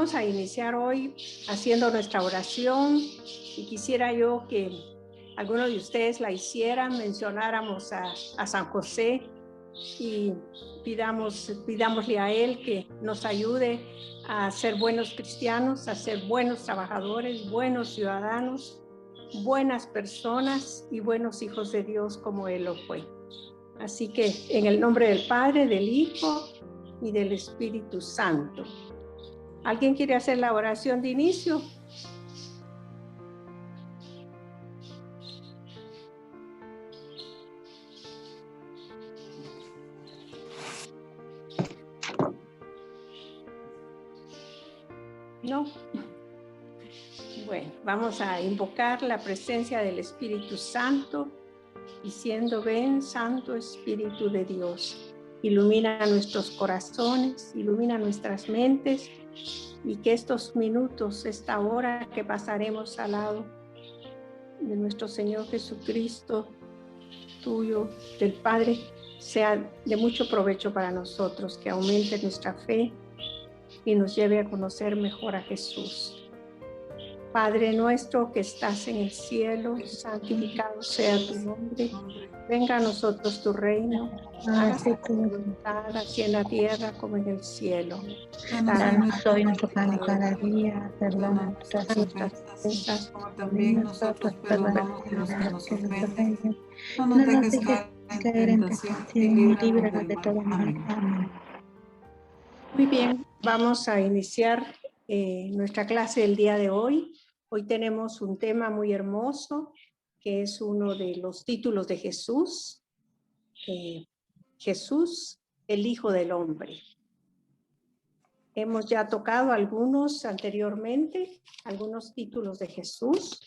vamos a iniciar hoy haciendo nuestra oración y quisiera yo que algunos de ustedes la hicieran, mencionáramos a San José y pidámosle a él que nos ayude a ser buenos cristianos, a ser buenos trabajadores, buenos ciudadanos, buenas personas y buenos hijos de Dios como él lo fue. Así que en el nombre del Padre, del Hijo y del Espíritu Santo. ¿Alguien quiere hacer la oración de inicio? No. Bueno, vamos a invocar la presencia del Espíritu Santo, diciendo: ven, Santo Espíritu de Dios, ilumina nuestros corazones, ilumina nuestras mentes, y que estos minutos, esta hora que pasaremos al lado de nuestro Señor Jesucristo, tuyo, del Padre, sea de mucho provecho para nosotros, que aumente nuestra fe y nos lleve a conocer mejor a Jesús. Padre nuestro que estás en el cielo, santificado sea tu nombre. Venga a nosotros tu reino, hágase tu voluntad, así en la tierra como en el cielo. Danos hoy nuestro pan de cada día, perdona nuestras ofensas, como también nosotros perdonamos a los que nos ofenden. No nos dejes caer en tentación y líbranos de todo mal. Amén. Muy bien, vamos a iniciar nuestra clase del día de hoy. Hoy tenemos un tema muy hermoso, que es uno de los títulos de Jesús. Jesús, el Hijo del Hombre. Hemos ya tocado algunos anteriormente, algunos títulos de Jesús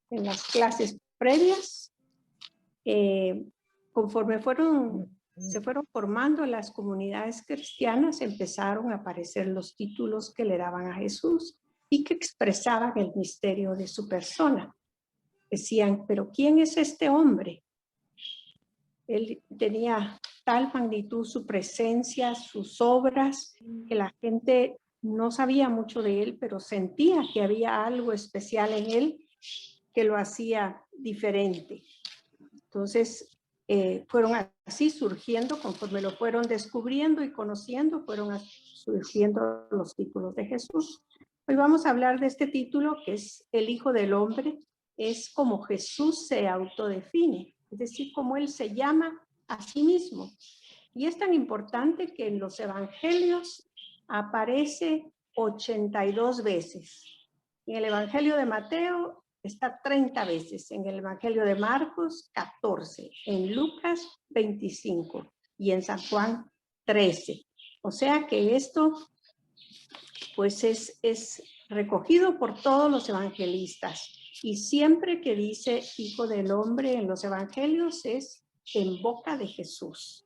en las clases previas. Conforme se fueron formando las comunidades cristianas, empezaron a aparecer los títulos que le daban a Jesús y que expresaban el misterio de su persona. Decían: pero ¿quién es este hombre? Él tenía tal magnitud su presencia, sus obras, que la gente no sabía mucho de él, pero sentía que había algo especial en él que lo hacía diferente. Entonces, fueron así surgiendo, conforme lo fueron descubriendo y conociendo, fueron surgiendo los títulos de Jesús. Hoy vamos a hablar de este título, que es el Hijo del Hombre. Es como Jesús se autodefine, es decir, como él se llama a sí mismo. Y es tan importante que en los evangelios aparece 82 veces. En el evangelio de Mateo está 30 veces, en el evangelio de Marcos 14, en Lucas 25 y en San Juan 13. O sea que esto pues es recogido por todos los evangelistas, y siempre que dice Hijo del Hombre en los evangelios es en boca de Jesús.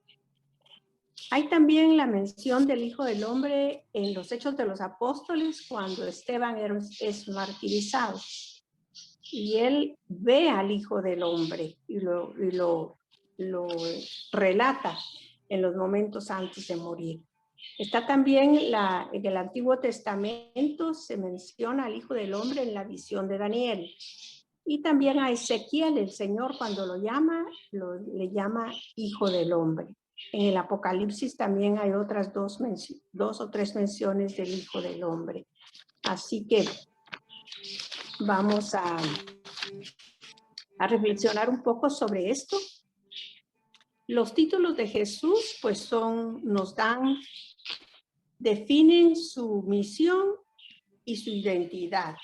Hay también la mención del Hijo del Hombre en los Hechos de los Apóstoles, cuando Esteban es martirizado y él ve al Hijo del Hombre y lo relata en los momentos antes de morir. Está también en el Antiguo Testamento, se menciona al Hijo del Hombre en la visión de Daniel. Y también a Ezequiel, el Señor cuando lo llama, le llama Hijo del Hombre. En el Apocalipsis también hay otras dos o tres menciones del Hijo del Hombre. Así que vamos a reflexionar un poco sobre esto. Los títulos de Jesús pues definen su misión y su identidad.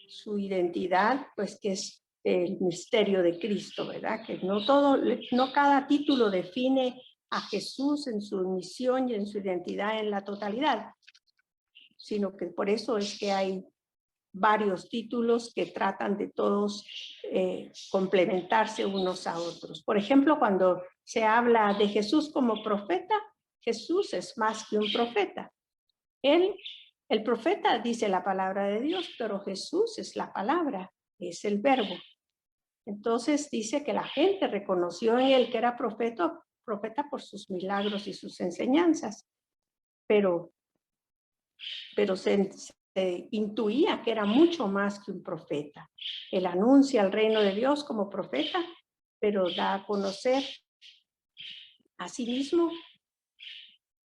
Su identidad pues que es el misterio de Cristo, ¿verdad? Que no cada título define a Jesús en su misión y en su identidad en la totalidad, sino que por eso es que hay varios títulos que tratan de todos complementarse unos a otros. Por ejemplo, cuando se habla de Jesús como profeta, Jesús es más que un profeta. El profeta dice la palabra de Dios, pero Jesús es la palabra, es el verbo. Entonces dice que la gente reconoció en él que era profeta por sus milagros y sus enseñanzas, pero pero se intuía que era mucho más que un profeta. Él anuncia el reino de Dios como profeta, pero da a conocer a sí mismo,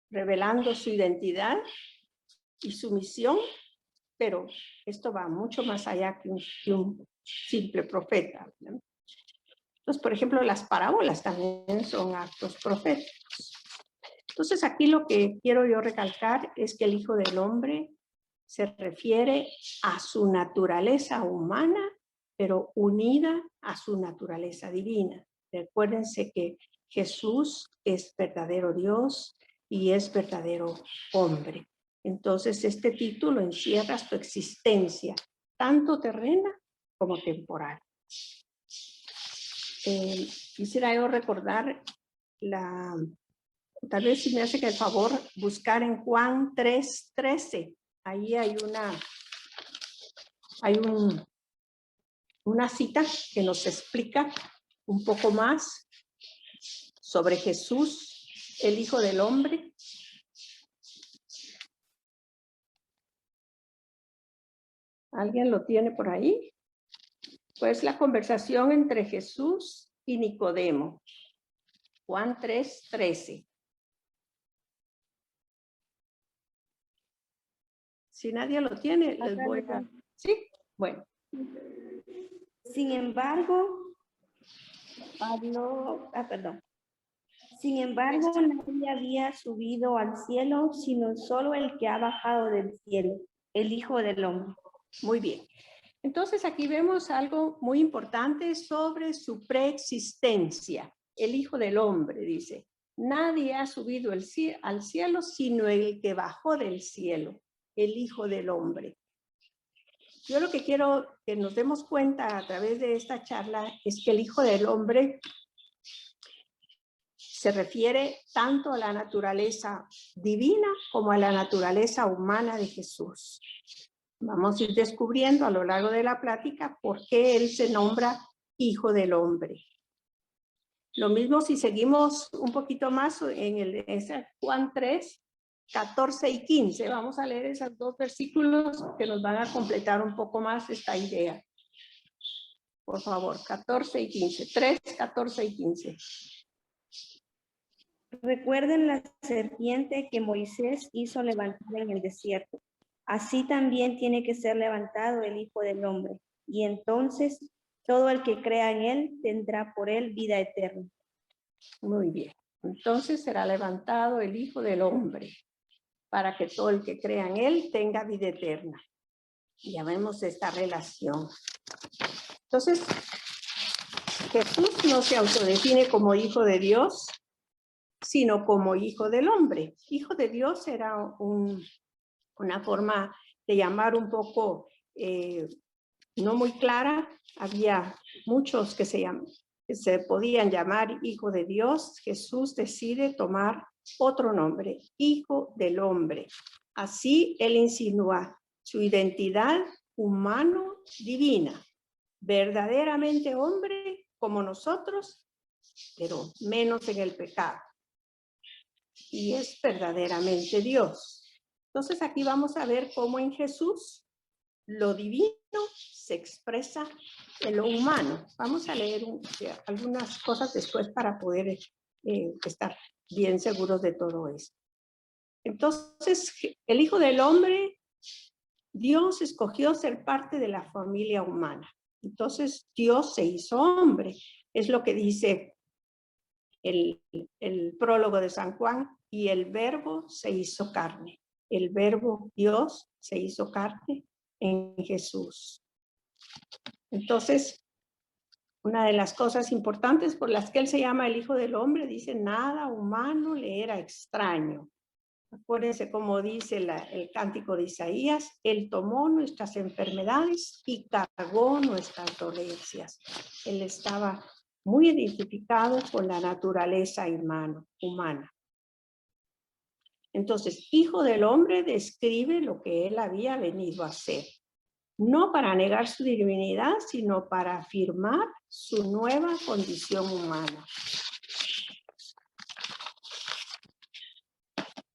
revelando su identidad y su misión, pero esto va mucho más allá que un simple profeta, ¿no? Entonces, por ejemplo, las parábolas también son actos proféticos. Entonces, aquí lo que quiero yo recalcar es que el Hijo del Hombre se refiere a su naturaleza humana, pero unida a su naturaleza divina. Recuérdense que Jesús es verdadero Dios y es verdadero hombre. Entonces, este título encierra su existencia, tanto terrena como temporal. Quisiera yo recordar tal vez si me hace el favor buscar en Juan 3:13. Ahí hay una cita que nos explica un poco más sobre Jesús, el Hijo del Hombre. ¿Alguien lo tiene por ahí? Pues la conversación entre Jesús y Nicodemo. Juan 3:13. Si nadie lo tiene, les voy a... ¿Sí? Bueno. Sin embargo, Sin embargo, nadie había subido al cielo, sino solo el que ha bajado del cielo, el Hijo del Hombre. Muy bien. Entonces aquí vemos algo muy importante sobre su preexistencia. El Hijo del Hombre, dice. Nadie ha subido al cielo, sino el que bajó del cielo, el Hijo del Hombre. Yo lo que quiero que nos demos cuenta a través de esta charla es que el Hijo del Hombre se refiere tanto a la naturaleza divina como a la naturaleza humana de Jesús. Vamos a ir descubriendo a lo largo de la plática por qué él se nombra Hijo del Hombre. Lo mismo si seguimos un poquito más en Juan 3, 14 y 15. Vamos a leer esos dos versículos que nos van a completar un poco más esta idea. Por favor, 14 y 15. 3, 14 y 15. Recuerden la serpiente que Moisés hizo levantar en el desierto. Así también tiene que ser levantado el Hijo del Hombre. Y entonces todo el que crea en él tendrá por él vida eterna. Muy bien. Entonces será levantado el Hijo del Hombre para que todo el que crea en él tenga vida eterna. Ya vemos esta relación. Entonces, Jesús no se autodefine como Hijo de Dios, sino como Hijo del Hombre. Hijo de Dios era una forma de llamar un poco no muy clara. Había muchos que se podían llamar Hijo de Dios. Jesús decide tomar otro nombre, Hijo del Hombre. Así él insinúa su identidad humano-divina, verdaderamente hombre como nosotros, pero menos en el pecado. Y es verdaderamente Dios. Entonces aquí vamos a ver cómo en Jesús lo divino se expresa en lo humano. Vamos a leer algunas cosas después para poder estar bien seguros de todo esto. Entonces, el Hijo del Hombre, Dios escogió ser parte de la familia humana. Entonces, Dios se hizo hombre. Es lo que dice el prólogo de San Juan, y el Verbo se hizo carne. El Verbo Dios se hizo carne en Jesús. Entonces, una de las cosas importantes por las que él se llama el Hijo del Hombre, dice, nada humano le era extraño. Acuérdense cómo dice el cántico de Isaías, él tomó nuestras enfermedades y cargó nuestras dolencias. Él estaba muy identificado con la naturaleza humana. Entonces, Hijo del Hombre describe lo que él había venido a hacer. No para negar su divinidad, sino para afirmar su nueva condición humana.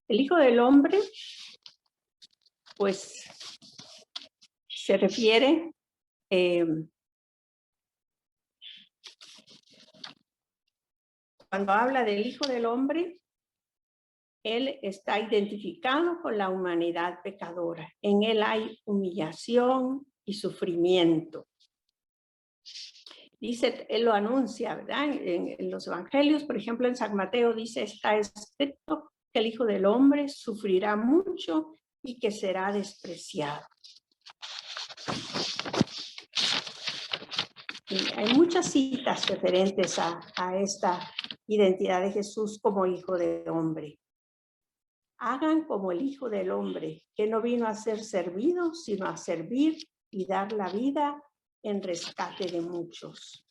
El Hijo del Hombre pues se refiere cuando habla del Hijo del Hombre, él está identificado con la humanidad pecadora. En él hay humillación y sufrimiento. Dice, él lo anuncia, ¿verdad? En los evangelios, por ejemplo, en San Mateo dice, está escrito que el Hijo del Hombre sufrirá mucho y que será despreciado. Y hay muchas citas referentes a esta identidad de Jesús como Hijo de Hombre. Hagan como el Hijo del Hombre, que no vino a ser servido, sino a servir y dar la vida en rescate de muchos.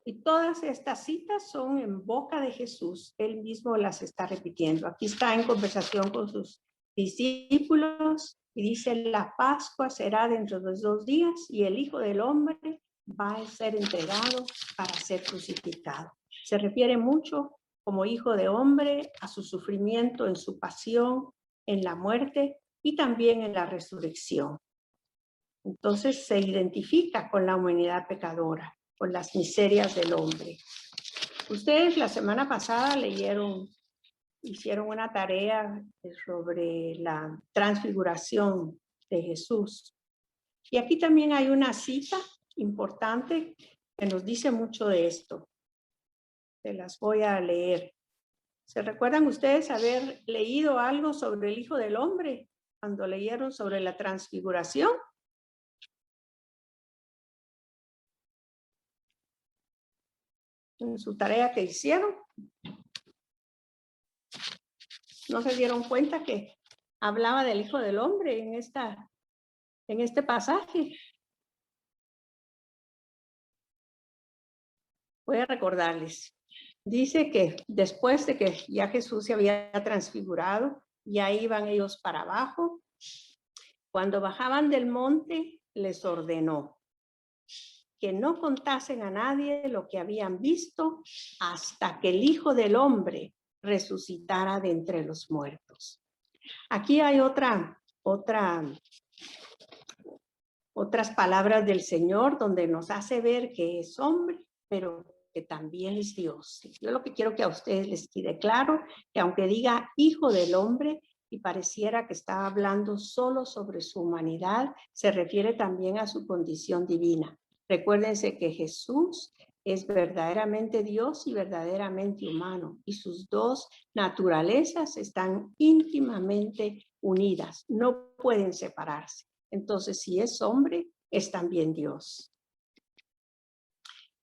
Y todas estas citas son en boca de Jesús. Él mismo las está repitiendo. Aquí está en conversación con sus discípulos y dice, la Pascua será dentro de 2 días y el Hijo del Hombre va a ser entregado para ser crucificado. Se refiere mucho como Hijo de Hombre a su sufrimiento en su pasión, en la muerte y también en la resurrección. Entonces se identifica con la humanidad pecadora, con las miserias del hombre. Ustedes la semana pasada hicieron una tarea sobre la transfiguración de Jesús. Y aquí también hay una cita importante que nos dice mucho de esto. Se las voy a leer. ¿Se recuerdan ustedes haber leído algo sobre el Hijo del Hombre cuando leyeron sobre la transfiguración? En su tarea que hicieron, ¿no se dieron cuenta que hablaba del Hijo del Hombre en este pasaje? Voy a recordarles. Dice que después de que ya Jesús se había transfigurado, ya iban ellos para abajo. Cuando bajaban del monte, les ordenó que no contasen a nadie lo que habían visto hasta que el Hijo del Hombre resucitara de entre los muertos. Aquí hay otras palabras del Señor donde nos hace ver que es hombre, pero que también es Dios. Yo lo que quiero que a ustedes les quede claro, que aunque diga Hijo del Hombre y pareciera que está hablando solo sobre su humanidad, se refiere también a su condición divina. Recuérdense que Jesús es verdaderamente Dios y verdaderamente humano, y sus dos naturalezas están íntimamente unidas, no pueden separarse. Entonces, si es hombre, es también Dios.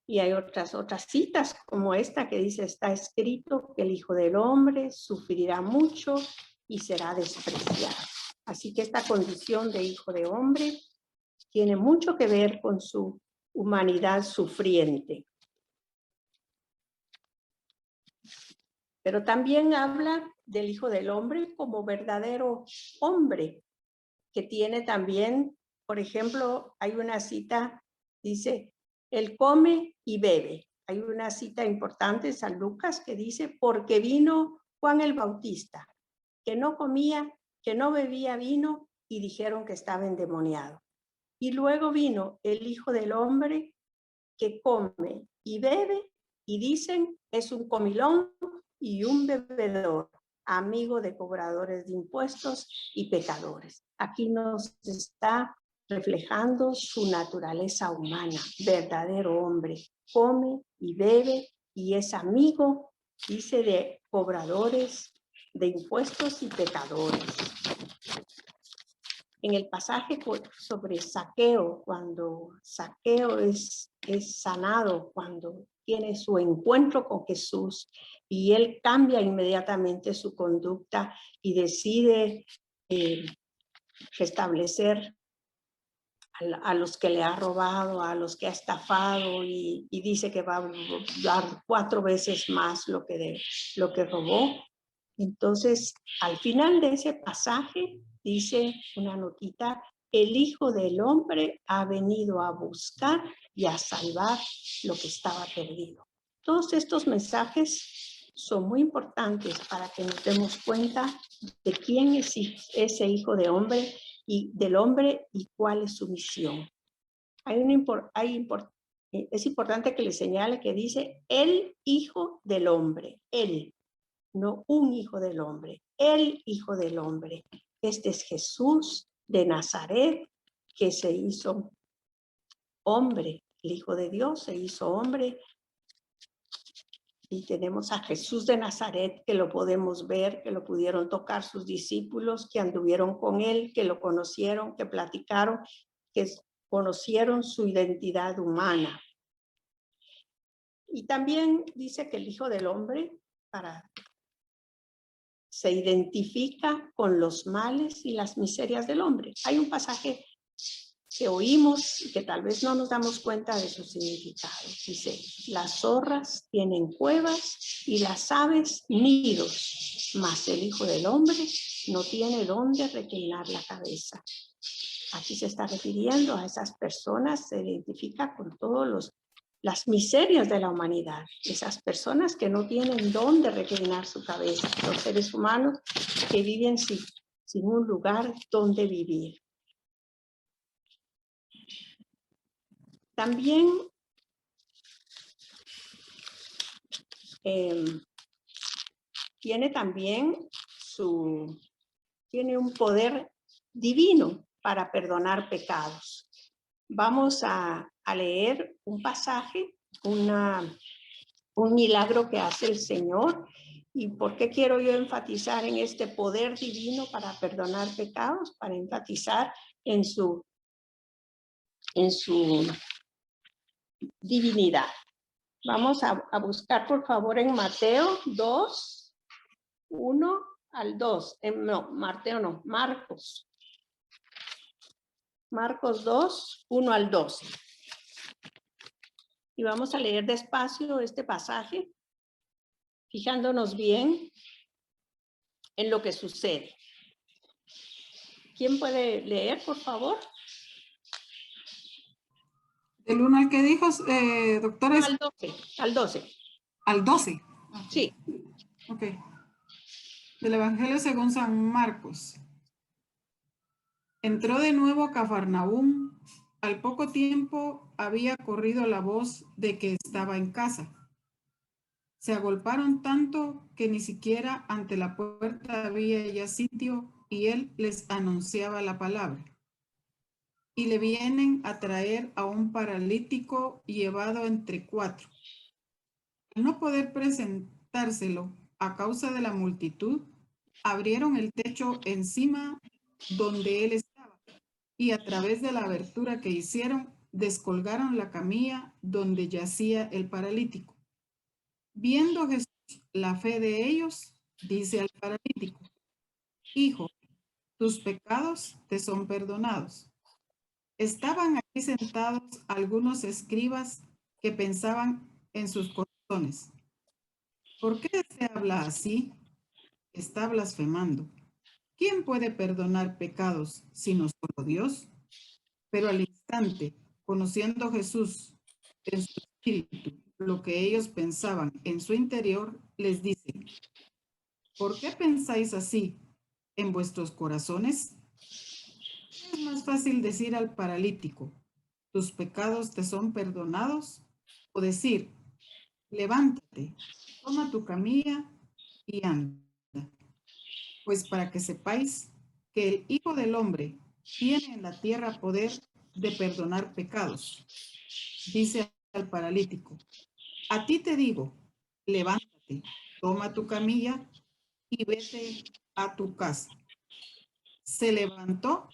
Y hay otras citas como esta que dice, está escrito que el Hijo del Hombre sufrirá mucho y será despreciado. Así que esta condición de Hijo de Hombre tiene mucho que ver con su humanidad sufriente. Pero también habla del Hijo del Hombre como verdadero hombre, que tiene también, por ejemplo, hay una cita, dice, él come y bebe. Hay una cita importante en San Lucas que dice, porque vino Juan el Bautista, que no comía, que no bebía vino, y dijeron que estaba endemoniado. Y luego vino el Hijo del Hombre, que come y bebe, y dicen, es un comilón y un bebedor, amigo de cobradores de impuestos y pecadores. Aquí nos está reflejando su naturaleza humana, verdadero hombre, come y bebe y es amigo, dice, de cobradores de impuestos y pecadores. En el pasaje sobre Zaqueo, cuando Zaqueo es sanado, cuando tiene su encuentro con Jesús y él cambia inmediatamente su conducta y decide restablecer a los que le ha robado, a los que ha estafado y dice que va a dar 4 veces más lo que robó. Entonces, al final de ese pasaje, dice una notita, el Hijo del Hombre ha venido a buscar y a salvar lo que estaba perdido. Todos estos mensajes son muy importantes para que nos demos cuenta de quién es ese Hijo del Hombre y cuál es su misión. Es importante que le señale que dice el Hijo del Hombre, él, no un Hijo del Hombre, el Hijo del Hombre. Este es Jesús de Nazaret, que se hizo hombre, el Hijo de Dios se hizo hombre. Y tenemos a Jesús de Nazaret, que lo podemos ver, que lo pudieron tocar sus discípulos, que anduvieron con él, que lo conocieron, que platicaron, que conocieron su identidad humana. Y también dice que el Hijo del Hombre se identifica con los males y las miserias del hombre. Hay un pasaje que oímos y que tal vez no nos damos cuenta de su significado. Dice, las zorras tienen cuevas y las aves nidos, mas el Hijo del Hombre no tiene dónde reclinar la cabeza. Aquí se está refiriendo a esas personas, se identifica con todas las miserias de la humanidad, esas personas que no tienen dónde reclinar su cabeza, los seres humanos que viven sin un lugar donde vivir. También tiene un poder divino para perdonar pecados. Vamos a leer un pasaje, un milagro que hace el Señor. ¿Y por qué quiero yo enfatizar en este poder divino para perdonar pecados? Para enfatizar en su divinidad. Vamos a buscar, por favor, en Mateo 2, 1 al 2. Marcos. Marcos 2, 1 al 2. Y vamos a leer despacio este pasaje, fijándonos bien en lo que sucede. ¿Quién puede leer, por favor? ¿El 1 al que dijo, doctora? Al 12. Al 12. Al 12. Sí. Ok. Del Evangelio según San Marcos. Entró de nuevo a Cafarnaúm. Al poco tiempo había corrido la voz de que estaba en casa. Se agolparon tanto que ni siquiera ante la puerta había ya sitio y él les anunciaba la palabra. Y le vienen a traer a un paralítico llevado entre 4. Al no poder presentárselo a causa de la multitud, abrieron el techo encima donde él estaba y a través de la abertura que hicieron, descolgaron la camilla donde yacía el paralítico. Viendo Jesús la fe de ellos, dice al paralítico, hijo, tus pecados te son perdonados. Estaban aquí sentados algunos escribas que pensaban en sus corazones. ¿Por qué se habla así? Está blasfemando. ¿Quién puede perdonar pecados sino solo Dios? Pero al instante, conociendo Jesús en su espíritu lo que ellos pensaban en su interior, les dice, ¿por qué pensáis así en vuestros corazones? Es más fácil decir al paralítico, tus pecados te son perdonados, o decir, levántate, toma tu camilla y anda. Pues para que sepáis que el Hijo del Hombre tiene en la tierra poder de perdonar pecados. Dice al paralítico, a ti te digo, levántate, toma tu camilla y vete a tu casa. Se levantó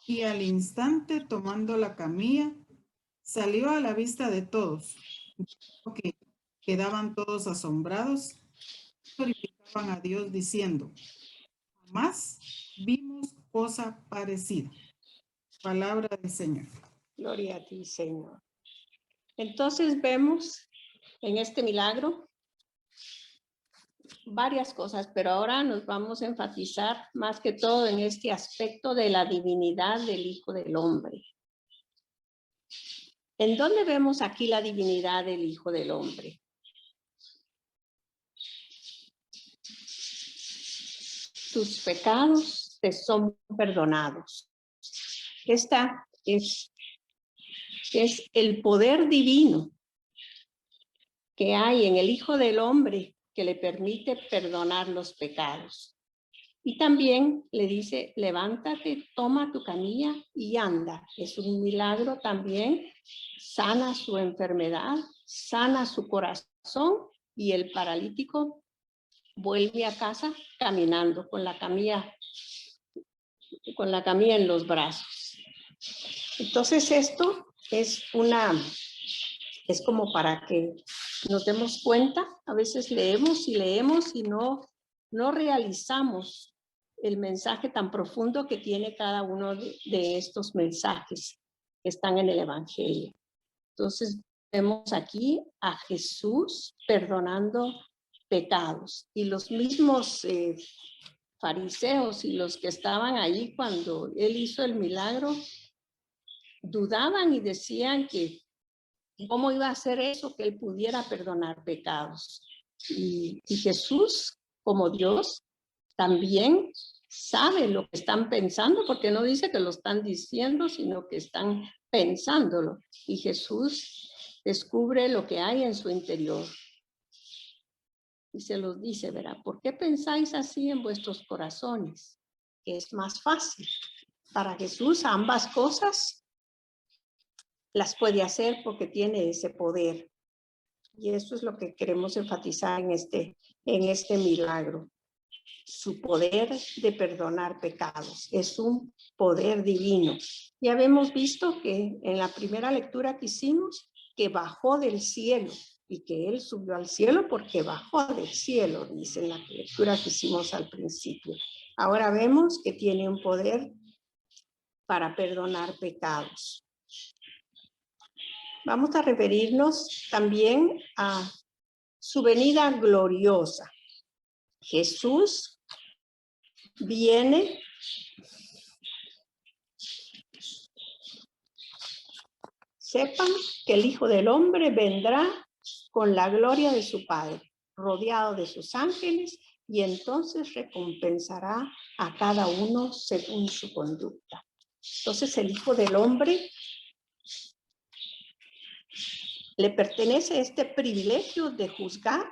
y al instante, tomando la camilla, salió a la vista de todos, que quedaban todos asombrados, glorificaban a Dios diciendo, jamás vimos cosa parecida. Palabra del Señor. Gloria a ti, Señor. Entonces vemos en este milagro varias cosas, pero ahora nos vamos a enfatizar más que todo en este aspecto de la divinidad del Hijo del Hombre. ¿En dónde vemos aquí la divinidad del Hijo del Hombre? Tus pecados te son perdonados. Esta es el poder divino que hay en el Hijo del Hombre que le permite perdonar los pecados. Y también le dice, levántate, toma tu camilla y anda. Es un milagro también, sana su enfermedad, sana su corazón y el paralítico vuelve a casa caminando con la camilla en los brazos. Entonces esto es como para que nos demos cuenta. A veces leemos y no realizamos el mensaje tan profundo que tiene cada uno de estos mensajes que están en el Evangelio. Entonces vemos aquí a Jesús perdonando pecados, y los mismos fariseos y los que estaban allí cuando él hizo el milagro dudaban y decían que cómo iba a hacer eso, que él pudiera perdonar pecados. Y Jesús, como Dios, también sabe lo que están pensando, porque no dice que lo están diciendo, sino que están pensándolo. Y Jesús descubre lo que hay en su interior. Y se los dice, verá, ¿por qué pensáis así en vuestros corazones? Que es más fácil. Para Jesús ambas cosas las puede hacer porque tiene ese poder. Y eso es lo que queremos enfatizar en este milagro. Su poder de perdonar pecados. Es un poder divino. Ya habíamos visto que en la primera lectura que hicimos, que bajó del cielo y que él subió al cielo porque bajó del cielo, dice en la lectura que hicimos al principio. Ahora vemos que tiene un poder para perdonar pecados. Vamos a referirnos también a su venida gloriosa. Jesús viene sepan que el Hijo del Hombre vendrá con la gloria de su Padre, rodeado de sus ángeles, y entonces recompensará a cada uno según su conducta. Entonces el Hijo del Hombre le pertenece este privilegio de juzgar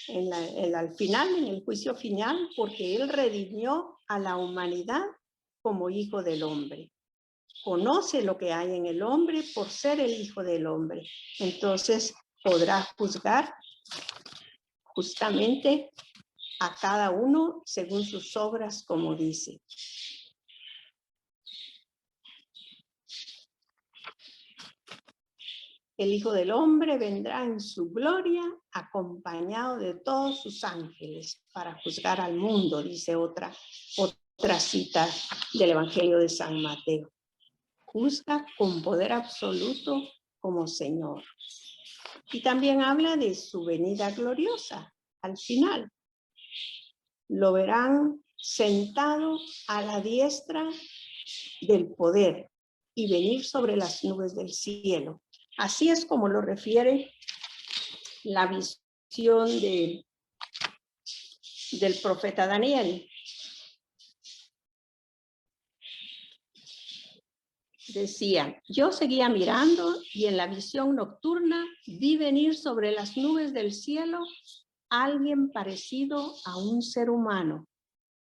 al final, en el juicio final, porque él redimió a la humanidad como Hijo del Hombre. Conoce lo que hay en el hombre por ser el Hijo del Hombre. Entonces podrá juzgar justamente a cada uno según sus obras, como dice. El Hijo del Hombre vendrá en su gloria acompañado de todos sus ángeles para juzgar al mundo, dice otra cita del Evangelio de San Mateo. Juzga con poder absoluto como Señor. Y también habla de su venida gloriosa al final. Lo verán sentado a la diestra del poder y venir sobre las nubes del cielo. Así es como lo refiere la visión del profeta Daniel. Decía, yo seguía mirando y en la visión nocturna vi venir sobre las nubes del cielo alguien parecido a un ser humano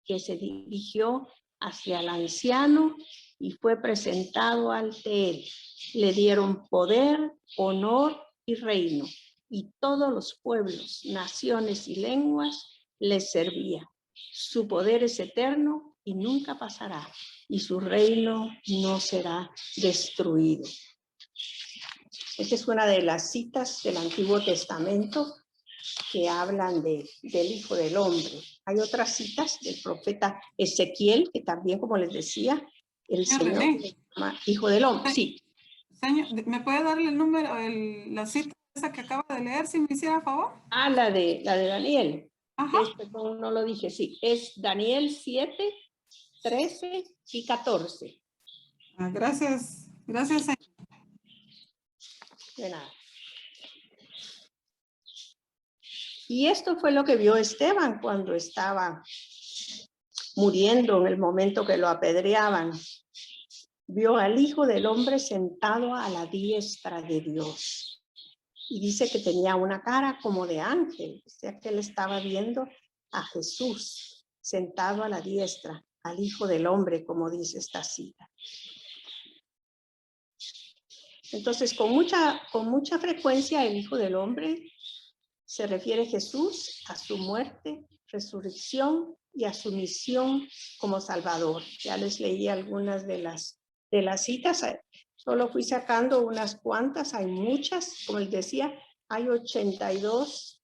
que se dirigió hacia el anciano y fue presentado ante él. Le dieron poder, honor y reino, y todos los pueblos, naciones y lenguas les servían. Su poder es eterno y nunca pasará, y su reino no será destruido. Esta es una de las citas del Antiguo Testamento que hablan del Hijo del Hombre. Hay otras citas del profeta Ezequiel, que también, como les decía, el Señor le llama Hijo del Hombre. Sí. Señor, ¿me puede darle el número, la cita esa que acaba de leer, si me hiciera favor? Ah, la de Daniel. Ajá. Perdón, no lo dije, sí, es Daniel 7, 13 y 14. Gracias, gracias. De nada. Y esto fue lo que vio Esteban cuando estaba muriendo en el momento que lo apedreaban. Vio al Hijo del Hombre sentado a la diestra de Dios. Y dice que tenía una cara como de ángel, o sea que él estaba viendo a Jesús sentado a la diestra, al Hijo del Hombre, como dice esta cita. Entonces, con mucha frecuencia el Hijo del Hombre se refiere a Jesús, a su muerte, resurrección y a su misión como Salvador. Ya les leí algunas de las citas, solo fui sacando unas cuantas, hay muchas, como les decía, hay 82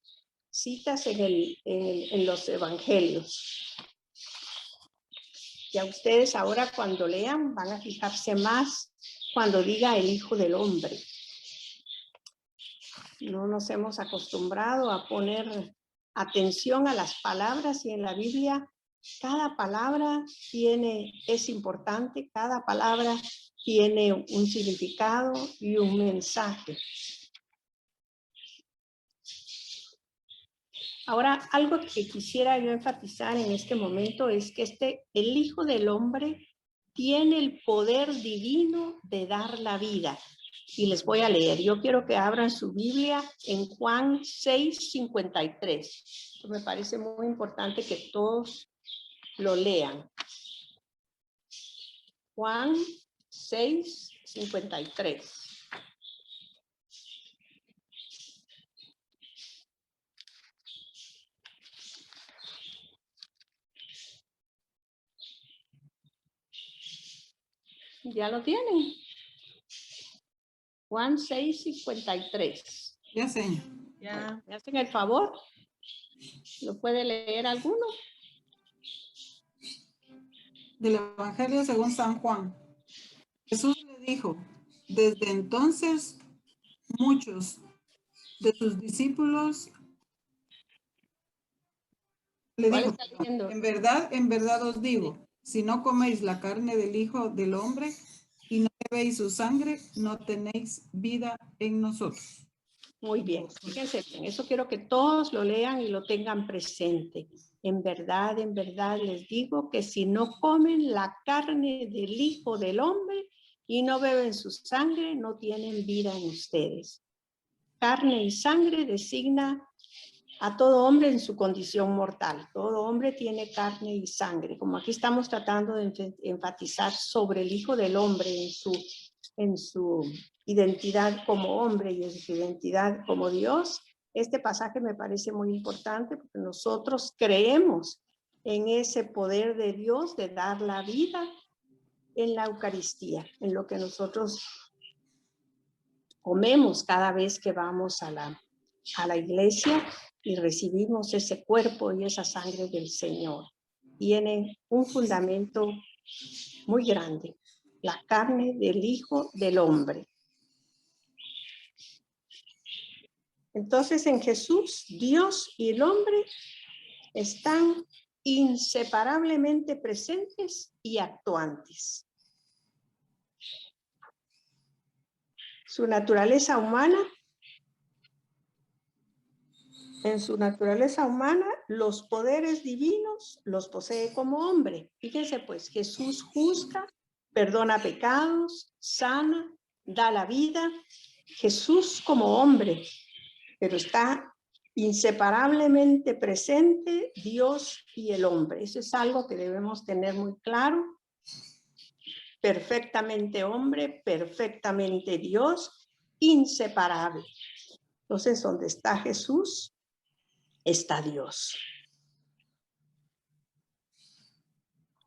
citas en los evangelios. Y a ustedes ahora cuando lean van a fijarse más cuando diga el Hijo del Hombre. No nos hemos acostumbrado a poner atención a las palabras y en la Biblia cada palabra es importante, cada palabra tiene un significado y un mensaje. Ahora, algo que quisiera yo enfatizar en este momento es que el Hijo del Hombre tiene el poder divino de dar la vida. Y les voy a leer. Yo quiero que abran su Biblia en Juan 6:53. Me parece muy importante que todos lo lean. Juan 6:53. ¿Ya lo tienen? Juan 6:53. Ya, señor. Ya. ¿Me hacen el favor? ¿Lo puede leer alguno? Del Evangelio según San Juan. Jesús le dijo, desde entonces muchos de sus discípulos le dijo, en verdad os digo, si no coméis la carne del Hijo del Hombre y no bebéis su sangre, no tenéis vida en nosotros. Muy bien, fíjense bien, eso quiero que todos lo lean y lo tengan presente. En verdad les digo que si no comen la carne del Hijo del Hombre y no beben su sangre, no tienen vida en ustedes. Carne y sangre designa a todo hombre en su condición mortal. Todo hombre tiene carne y sangre. Como aquí estamos tratando de enfatizar sobre el Hijo del Hombre en su identidad como hombre y en su identidad como Dios, este pasaje me parece muy importante porque nosotros creemos en ese poder de Dios de dar la vida en la Eucaristía, en lo que nosotros comemos cada vez que vamos a la iglesia y recibimos ese cuerpo y esa sangre del Señor. Tiene un fundamento muy grande, la carne del Hijo del Hombre. Entonces en Jesús, Dios y el hombre están inseparablemente presentes y actuantes. Su naturaleza humana, en su naturaleza humana, los poderes divinos los posee como hombre. Fíjense pues, Jesús juzga, perdona pecados, sana, da la vida. Jesús como hombre, pero está inseparablemente presente Dios y el hombre. Eso es algo que debemos tener muy claro. Perfectamente hombre, perfectamente Dios, inseparable. Entonces, donde está Jesús, está Dios.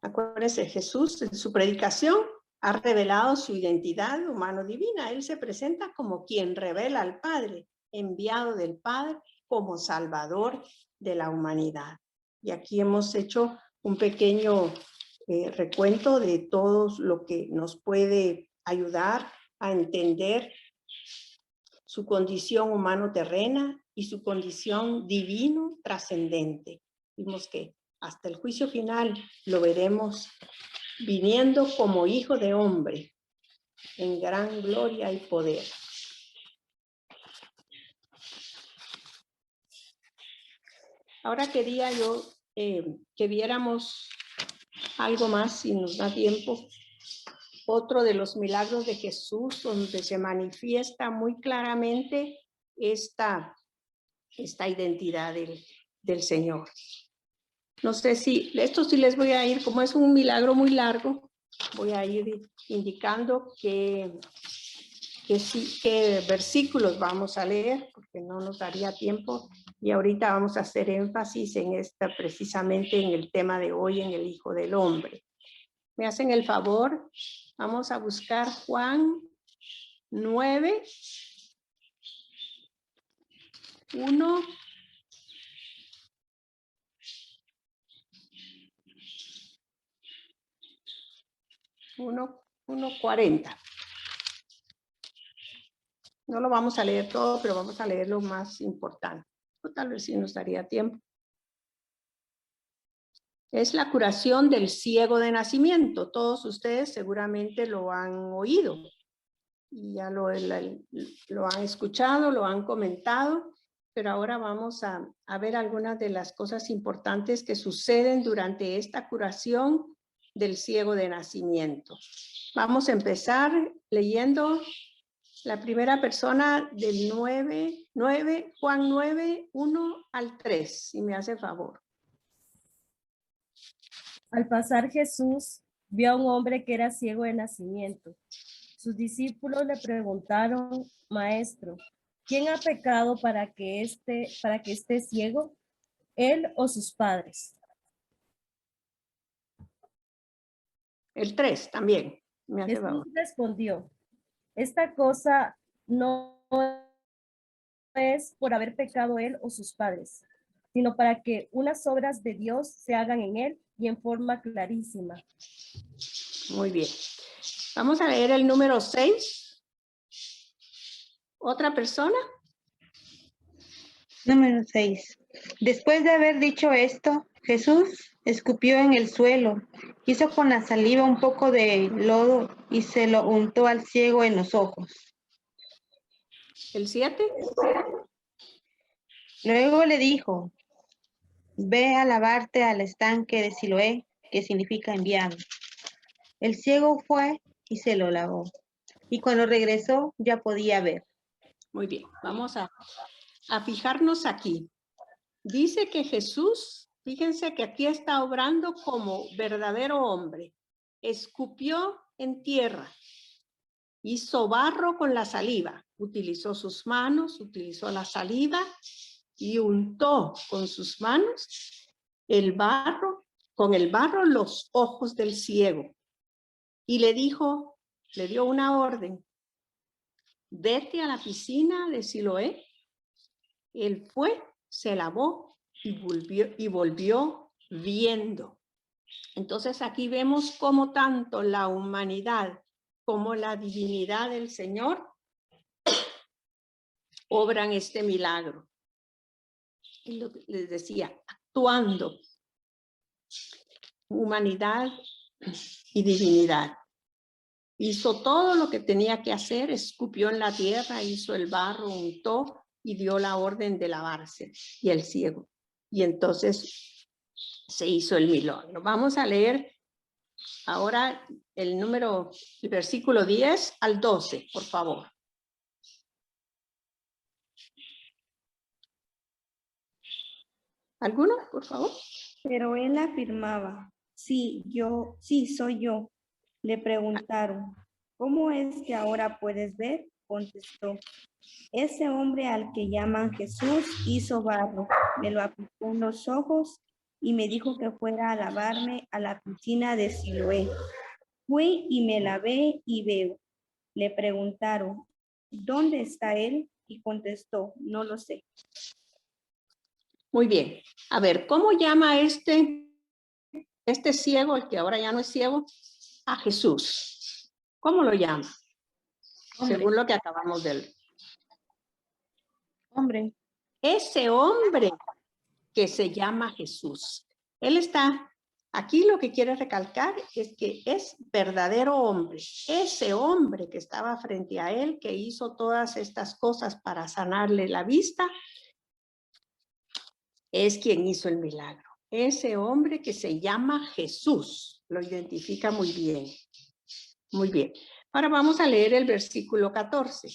Acuérdense, Jesús en su predicación ha revelado su identidad humano-divina. Él se presenta como quien revela al Padre, enviado del Padre como Salvador de la humanidad. Y aquí hemos hecho un pequeño recuento de todo lo que nos puede ayudar a entender su condición humano-terrena y su condición divino trascendente. Vimos que hasta el juicio final lo veremos viniendo como hijo de hombre en gran gloria y poder. Ahora quería yo que viéramos algo más, si nos da tiempo, otro de los milagros de Jesús, donde se manifiesta muy claramente esta identidad del Señor. No sé si, esto sí les voy a ir, como es un milagro muy largo, voy a ir indicando qué versículos vamos a leer, porque no nos daría tiempo, y ahorita vamos a hacer énfasis en precisamente en el tema de hoy, en el Hijo del Hombre. ¿Me hacen el favor? Vamos a buscar Juan 9, 1, 1:40. No lo vamos a leer todo, pero vamos a leer lo más importante. O tal vez sí nos daría tiempo. Es la curación del ciego de nacimiento. Todos ustedes seguramente lo han oído. Y ya lo han escuchado, lo han comentado. Pero ahora vamos a ver algunas de las cosas importantes que suceden durante esta curación del ciego de nacimiento. Vamos a empezar leyendo la primera persona del 9, Juan 9, 1 al 3, si me hace favor. Al pasar Jesús vio a un hombre que era ciego de nacimiento. Sus discípulos le preguntaron, Maestro, ¿quién ha pecado para que esté ciego? ¿Él o sus padres? El 3 también, me hace Jesús favor. respondió, esta cosa no es por haber pecado él o sus padres, sino para que unas obras de Dios se hagan en él y en forma clarísima. Muy bien. Vamos a leer el número 6. ¿Otra persona? Número 6. Después de haber dicho esto, Jesús escupió en el suelo, hizo con la saliva un poco de lodo y se lo untó al ciego en los ojos. ¿El 7? Luego le dijo, ve a lavarte al estanque de Siloé, que significa enviado. El ciego fue y se lo lavó. Y cuando regresó ya podía ver. Muy bien, vamos a fijarnos aquí. Dice que Jesús, fíjense que aquí está obrando como verdadero hombre. Escupió en tierra, hizo barro con la saliva, utilizó sus manos, utilizó la saliva y untó con sus manos con el barro los ojos del ciego. Y le dio una orden, vete a la piscina de Siloé. Él fue, se lavó y volvió viendo. Entonces aquí vemos cómo tanto la humanidad como la divinidad del Señor obran este milagro. Y lo que les decía, actuando humanidad y divinidad. Hizo todo lo que tenía que hacer, escupió en la tierra, hizo el barro, untó y dio la orden de lavarse, y el ciego. Y entonces se hizo el milagro. Vamos a leer ahora el versículo 10 al 12, por favor. ¿Alguno, por favor? Pero él afirmaba, sí, soy yo. Le preguntaron, ¿cómo es que ahora puedes ver? Contestó, ese hombre al que llaman Jesús hizo barro, me lo aplicó en los ojos y me dijo que fuera a lavarme a la piscina de Siloé. Fui y me lavé y veo. Le preguntaron, ¿dónde está él? Y contestó, no lo sé. Muy bien. A ver, ¿cómo llama este ciego, el que ahora ya no es ciego, a Jesús? ¿Cómo lo llama? Hombre. Según lo que acabamos de leer. Hombre. ese hombre que se llama Jesús. Él está, aquí lo que quiere recalcar es que es verdadero hombre. Ese hombre que estaba frente a él, que hizo todas estas cosas para sanarle la vista, es quien hizo el milagro. Ese hombre que se llama Jesús, lo identifica muy bien. Muy bien. Ahora vamos a leer el versículo 14.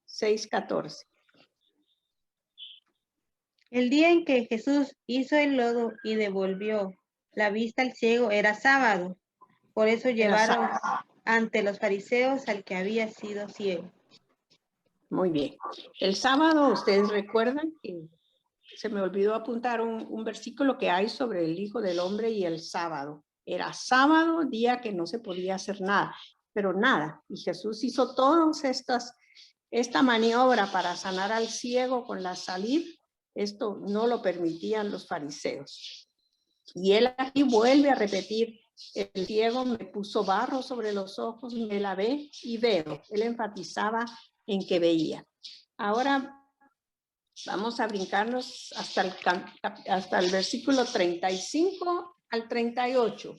Seis, 14. El día en que Jesús hizo el lodo y devolvió la vista al ciego era sábado. Por eso llevaron ante los fariseos al que había sido ciego. Muy bien. El sábado, ustedes recuerdan que se me olvidó apuntar un versículo que hay sobre el Hijo del Hombre y el sábado. Era sábado, día que no se podía hacer nada, pero nada. Y Jesús hizo todas esta maniobra para sanar al ciego con la salida. Esto no lo permitían los fariseos. Y él aquí vuelve a repetir, el ciego me puso barro sobre los ojos, me lavé y veo. Él enfatizaba en que veía. Ahora vamos a brincarnos hasta el versículo 35 al 38.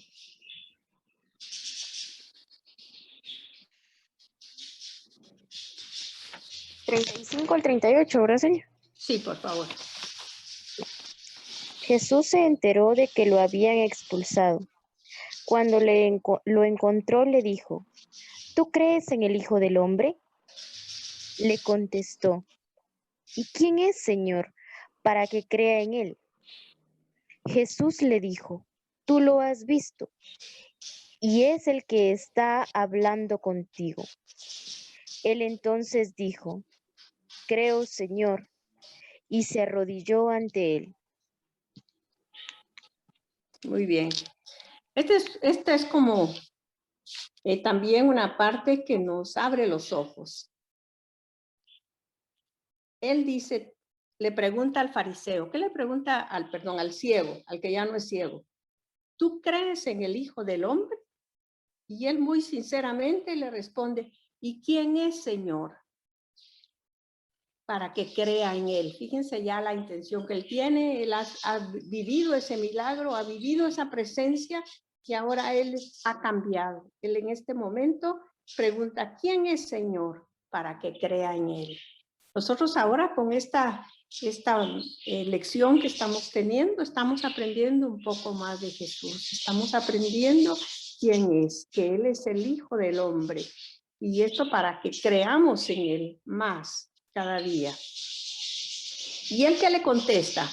¿35 al 38, verdad, señor? Sí, por favor. Jesús se enteró de que lo habían expulsado. Cuando lo encontró, le dijo, ¿tú crees en el Hijo del Hombre? Le contestó, ¿y quién es, Señor, para que crea en él? Jesús le dijo, tú lo has visto, y es el que está hablando contigo. Él entonces dijo, creo, Señor, y se arrodilló ante él. Muy bien. Esta es como también una parte que nos abre los ojos. Él dice, le pregunta al fariseo, ¿qué le pregunta al ciego, al que ya no es ciego? ¿Tú crees en el Hijo del Hombre? Y él muy sinceramente le responde, ¿y quién es, Señor? Para que crea en él. Fíjense ya la intención que él tiene, él ha vivido ese milagro, ha vivido esa presencia y ahora él ha cambiado. Él en este momento pregunta, ¿quién es, Señor? Para que crea en él. Nosotros ahora con esta lección que estamos teniendo, estamos aprendiendo un poco más de Jesús. Estamos aprendiendo quién es, que Él es el Hijo del Hombre. Y esto para que creamos en Él más cada día. ¿Y Él qué le contesta?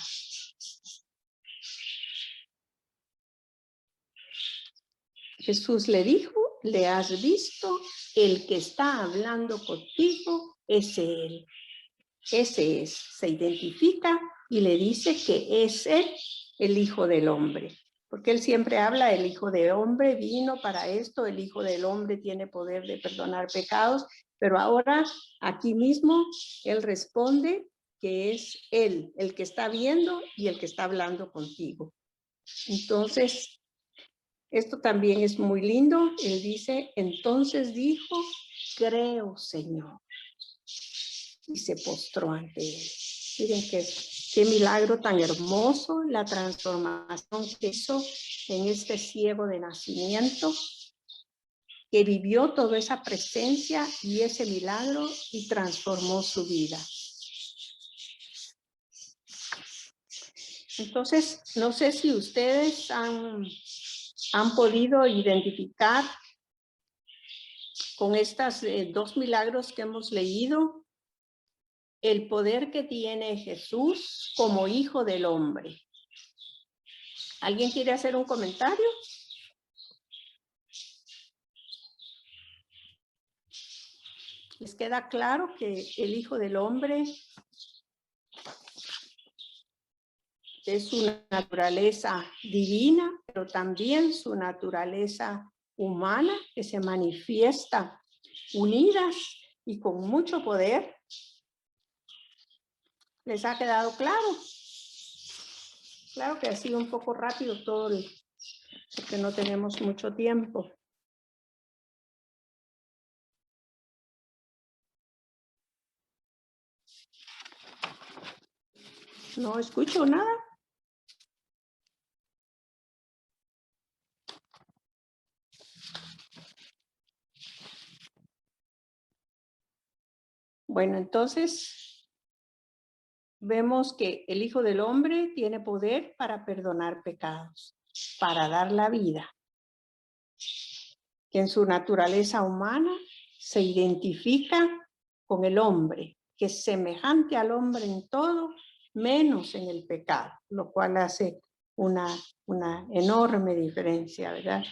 Jesús le dijo, ¿le has visto? El que está hablando contigo es Él. Ese es, se identifica y le dice que es él, el Hijo del Hombre. Porque él siempre habla, el Hijo del Hombre vino para esto, el Hijo del Hombre tiene poder de perdonar pecados, pero ahora aquí mismo él responde que es él, el que está viendo y el que está hablando contigo. Entonces, esto también es muy lindo. Él dice, entonces dijo, creo, Señor. Y se postró ante él. Miren qué milagro tan hermoso, la transformación que hizo en este ciego de nacimiento, que vivió toda esa presencia y ese milagro y transformó su vida. Entonces, no sé si ustedes han podido identificar con estos dos milagros que hemos leído, el poder que tiene Jesús como Hijo del Hombre. ¿Alguien quiere hacer un comentario? ¿Les queda claro que el Hijo del Hombre es su naturaleza divina, pero también su naturaleza humana, que se manifiesta unidas y con mucho poder? ¿Les ha quedado claro? Claro que ha sido un poco rápido todo, porque no tenemos mucho tiempo. No escucho nada. Bueno, entonces vemos que el Hijo del Hombre tiene poder para perdonar pecados, para dar la vida. Que en su naturaleza humana se identifica con el hombre, que es semejante al hombre en todo, menos en el pecado, lo cual hace una enorme diferencia, ¿verdad?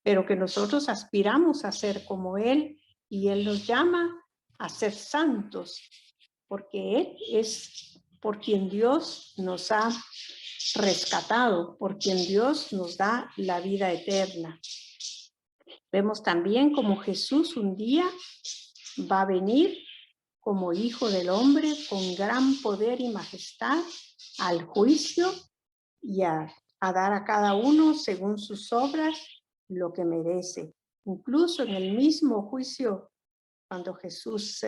Pero que nosotros aspiramos a ser como Él, y Él nos llama a ser santos, porque Él es por quien Dios nos ha rescatado, por quien Dios nos da la vida eterna. Vemos también como Jesús un día va a venir como Hijo del Hombre con gran poder y majestad al juicio y a dar a cada uno según sus obras lo que merece. Incluso en el mismo juicio, cuando Jesús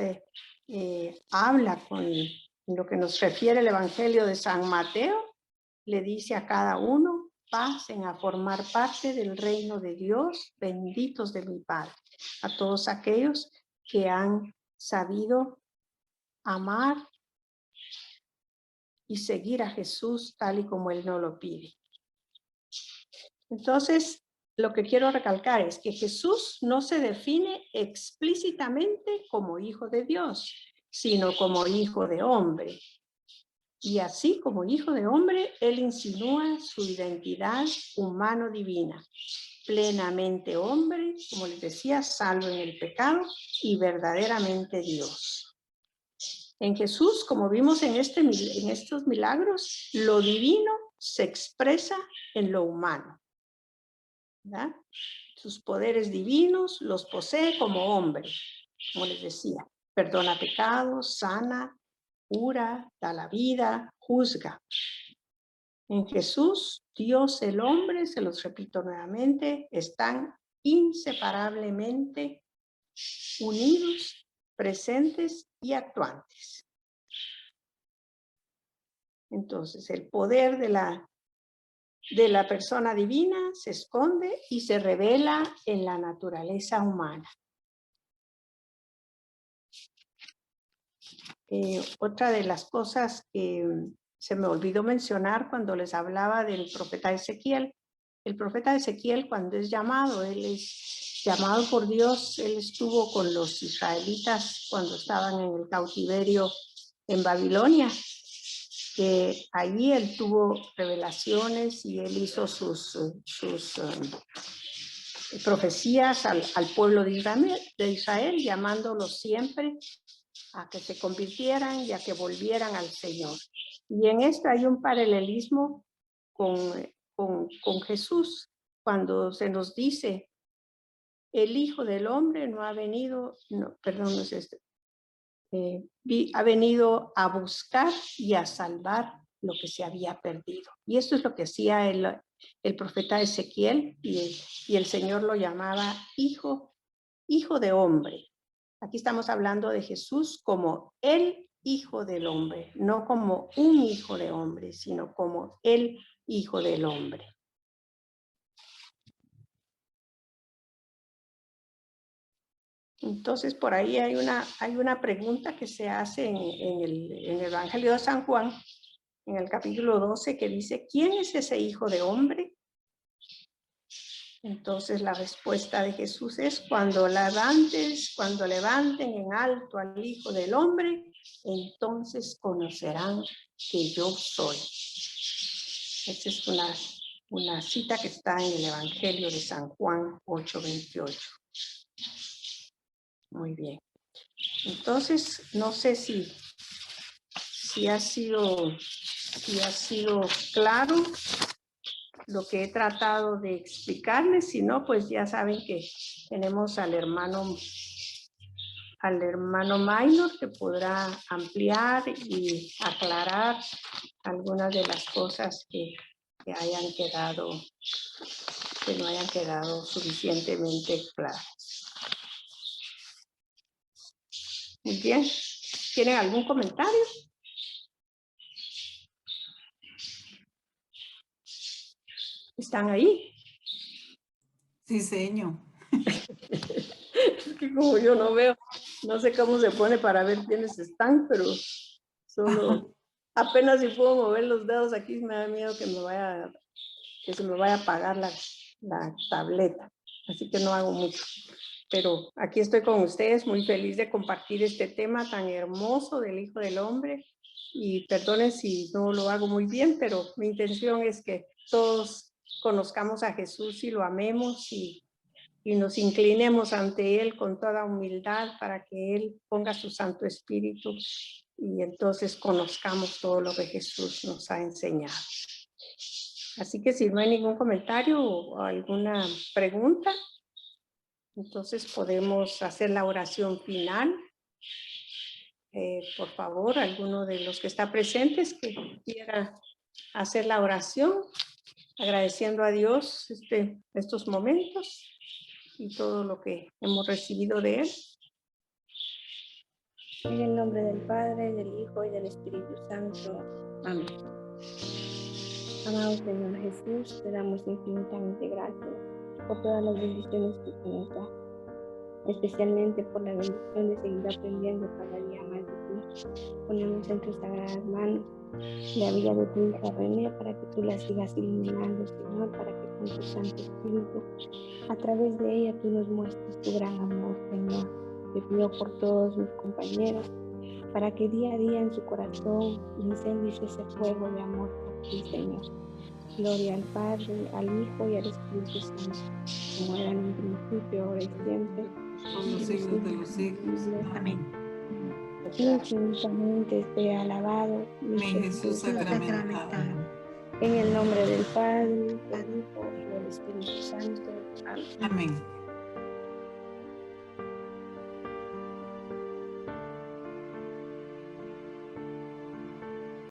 habla con lo que nos refiere el Evangelio de San Mateo, le dice a cada uno: pasen a formar parte del reino de Dios, benditos de mi Padre. A todos aquellos que han sabido amar y seguir a Jesús tal y como Él nos lo pide. Entonces, lo que quiero recalcar es que Jesús no se define explícitamente como Hijo de Dios, sino como Hijo de Hombre. Y así como Hijo de Hombre, Él insinúa su identidad humano-divina, plenamente hombre, como les decía, salvo en el pecado, y verdaderamente Dios. En Jesús, como vimos en estos milagros, lo divino se expresa en lo humano, ¿verdad? Sus poderes divinos los posee como hombre, como les decía, perdona pecados, sana, cura, da la vida, juzga. En Jesús, Dios, el hombre, se los repito nuevamente, están inseparablemente unidos, presentes y actuantes. Entonces, el poder de la persona divina se esconde y se revela en la naturaleza humana. Otra de las cosas que se me olvidó mencionar cuando les hablaba del profeta Ezequiel. El profeta Ezequiel, cuando es llamado, él es llamado por Dios. Él estuvo con los israelitas cuando estaban en el cautiverio en Babilonia. Allí él tuvo revelaciones y él hizo sus profecías al pueblo de Israel, llamándolos siempre a que se convirtieran y a que volvieran al Señor. Y en esto hay un paralelismo con Jesús, cuando se nos dice: el Hijo del Hombre no ha venido, ha venido a buscar y a salvar lo que se había perdido. Y esto es lo que hacía el profeta Ezequiel, y el Señor lo llamaba Hijo de Hombre. Aquí estamos hablando de Jesús como el Hijo del Hombre, no como un hijo de hombre, sino como el Hijo del Hombre. Entonces, por ahí hay una pregunta que se hace en el Evangelio de San Juan, en el capítulo 12, que dice: ¿quién es ese Hijo de Hombre? Entonces la respuesta de Jesús es: cuando levanten en alto al Hijo del Hombre, entonces conocerán que yo soy. Esta es una cita que está en el Evangelio de San Juan 8:28. Muy bien. Entonces, no sé si ha sido claro lo que he tratado de explicarles. Si no, pues ya saben que tenemos al hermano Minor, que podrá ampliar y aclarar algunas de las cosas que no hayan quedado suficientemente claras. Muy bien. ¿Tienen algún comentario? ¿Están ahí? Sí, señor. Es que como yo no veo, no sé cómo se pone para ver quiénes están, pero solo apenas si puedo mover los dedos aquí me da miedo que se me vaya a apagar la tableta. Así que no hago mucho. Pero aquí estoy con ustedes, muy feliz de compartir este tema tan hermoso del Hijo del Hombre. Y perdonen si no lo hago muy bien, pero mi intención es que todos conozcamos a Jesús y lo amemos y nos inclinemos ante Él con toda humildad para que Él ponga su Santo Espíritu y entonces conozcamos todo lo que Jesús nos ha enseñado. Así que si no hay ningún comentario o alguna pregunta, entonces podemos hacer la oración final. Por favor, alguno de los que está presentes que quiera hacer la oración, agradeciendo a Dios estos momentos y todo lo que hemos recibido de Él. En el nombre del Padre, del Hijo y del Espíritu Santo. Amén. Amado Señor Jesús, te damos infinitamente gracias por todas las bendiciones que tú nos das, especialmente por la bendición de seguir aprendiendo cada día más de ti. Ponemos en tus sagradas manos la vida de tu hija René para que tú la sigas iluminando, Señor, para que con tu Santo Espíritu, a través de ella, tú nos muestres tu gran amor, Señor. Te pido por todos mis compañeros, para que día a día en su corazón incendies ese fuego de amor por ti, Señor. Gloria al Padre, al Hijo y al Espíritu Santo, como era en un principio, ahora y siempre, Por los siglos de los siglos. Amén. infinitamente sea alabado Mi Jesús sacramentado. En el nombre del Padre, del Hijo y del Espíritu Santo. Amén. Amén.